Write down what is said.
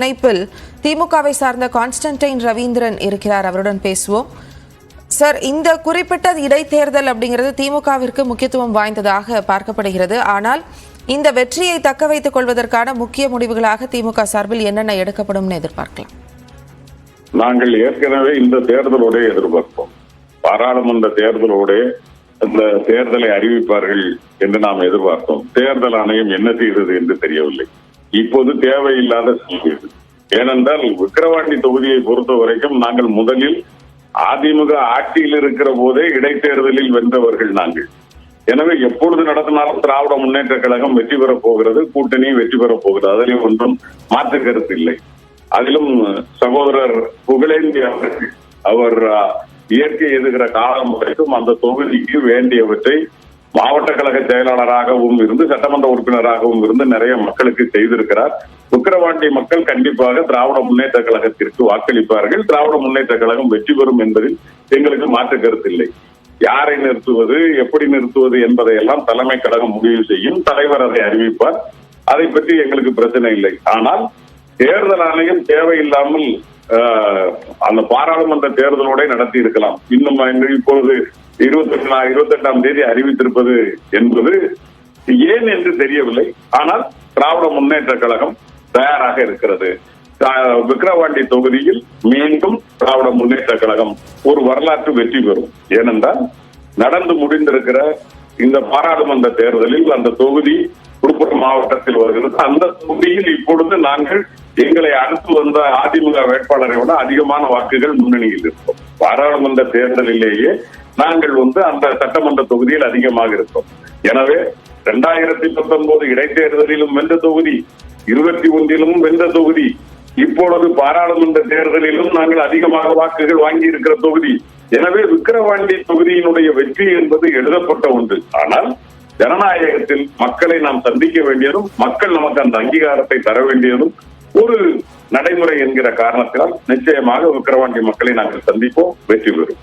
இணைப்பில் திமுகவை சார்ந்த கான்ஸ்டன்டைன் ரவீந்திரன் இருக்கிறார். அவருடன் பேசுவோம். சார், இந்த குறிப்பிட்ட இடைத்தேர்தல் அப்படிங்கிறது திமுகவிற்கு முக்கியத்துவம் வாய்ந்ததாக பார்க்கப்படுகிறது. ஆனால் இந்த வெற்றியை தக்க வைத்துக் கொள்வதற்கான முக்கிய முடிவுகளாக திமுக சார்பில் என்னென்ன எடுக்கப்படும் எதிர்பார்க்கலாம்? நாங்கள் ஏற்கனவே இந்த தேர்தலோட எதிர்பார்ப்போம். பாராளுமன்ற தேர்தலோட இந்த தேர்தலை அறிவிப்பார்கள் என்று நாம் எதிர்பார்த்தோம். தேர்தல் ஆணையம் என்ன செய்தது என்று தெரியவில்லை. இப்போது தேவையில்லாத செய்தி. ஏனென்றால் விக்கிரவாண்டி தொகுதியை பொறுத்த வரைக்கும் நாங்கள் முதலில் அதிமுக ஆட்சியில் இருக்கிற போதே இடைத்தேர்தலில் வென்றவர்கள் நாங்கள். எனவே எப்பொழுது நடத்தினாலும் திராவிட முன்னேற்ற கழகம் வெற்றி பெறப் போகிறது, கூட்டணியும் வெற்றி பெறப் போகிறது. அதிலும் ஒன்றும் மாற்று கருத்து இல்லை. அதிலும் சகோதரர் புகழேந்தி அவர்கள் அவர் இயற்கை எதுகிற காலம் வரைக்கும் அந்த தொகுதிக்கு வேண்டியவற்றை மாவட்ட கழக செயலாளராகவும் இருந்து சட்டமன்ற உறுப்பினராகவும் இருந்து நிறைய மக்களுக்கு செய்திருக்கிறார். விக்கிரவாண்டி மக்கள் கண்டிப்பாக திராவிட முன்னேற்ற கழகத்திற்கு வாக்களிப்பார்கள். திராவிட முன்னேற்ற கழகம் வெற்றி பெறும் என்பதில் எங்களுக்கு மாற்று கருத்து இல்லை. யாரை நிறுத்துவது, எப்படி நிறுத்துவது என்பதையெல்லாம் தலைமை கழகம் முடிவு செய்யும். தலைவர் அதை அறிவிப்பார். அதை பற்றி எங்களுக்கு பிரச்சனை இல்லை. ஆனால் தேர்தல் ஆணையம் தேவையில்லாமல் அந்த பாராளுமன்ற தேர்தலோட நடத்தி இருக்கலாம். இன்னும் இப்பொழுது 28ஆம் தேதி அறிவித்திருப்பது என்பது ஏன் என்று தெரியவில்லை. ஆனால் திராவிட முன்னேற்ற கழகம் தயாராக இருக்கிறது. விக்கிரவாண்டி தொகுதியில் மீண்டும் திராவிட முன்னேற்ற கழகம் ஒரு வரலாற்று வெற்றி பெறும். ஏனென்றால் நடந்து முடிந்திருக்கிற இந்த பாராளுமன்ற தேர்தலில் அந்த தொகுதி விழுப்புரம் மாவட்டத்தில் வருகிறது. அந்த தொகுதியில் இப்பொழுது நாங்கள் எங்களை அடுத்து வந்த அதிமுக வேட்பாளரை விட அதிகமான வாக்குகள் முன்னணியில் இருக்கோம். பாராளுமன்ற தேர்தலிலேயே நாங்கள் அந்த சட்டமன்ற தொகுதியில் அதிகமாக இருக்கோம். எனவே 2019 இடைத்தேர்தலிலும் வென்ற தொகுதி, 21 வென்ற தொகுதி, இப்பொழுது பாராளுமன்ற தேர்தலிலும் நாங்கள் அதிகமாக வாக்குகள் வாங்கி இருக்கிற தொகுதி. எனவே விக்கிரவாண்டி தொகுதியினுடைய வெற்றி என்பது எழுதப்பட்ட ஒன்று. ஆனால் ஜனநாயகத்தில் மக்களை நாம் சந்திக்க வேண்டியதும் மக்கள் நமக்கு அந்த அங்கீகாரத்தை தர வேண்டியதும் ஒரு நடைமுறை என்கிற காரணத்தினால் நிச்சயமாக விக்கிரவாண்டி மக்களை நாங்கள் சந்திப்போம், வெற்றி பெறும்.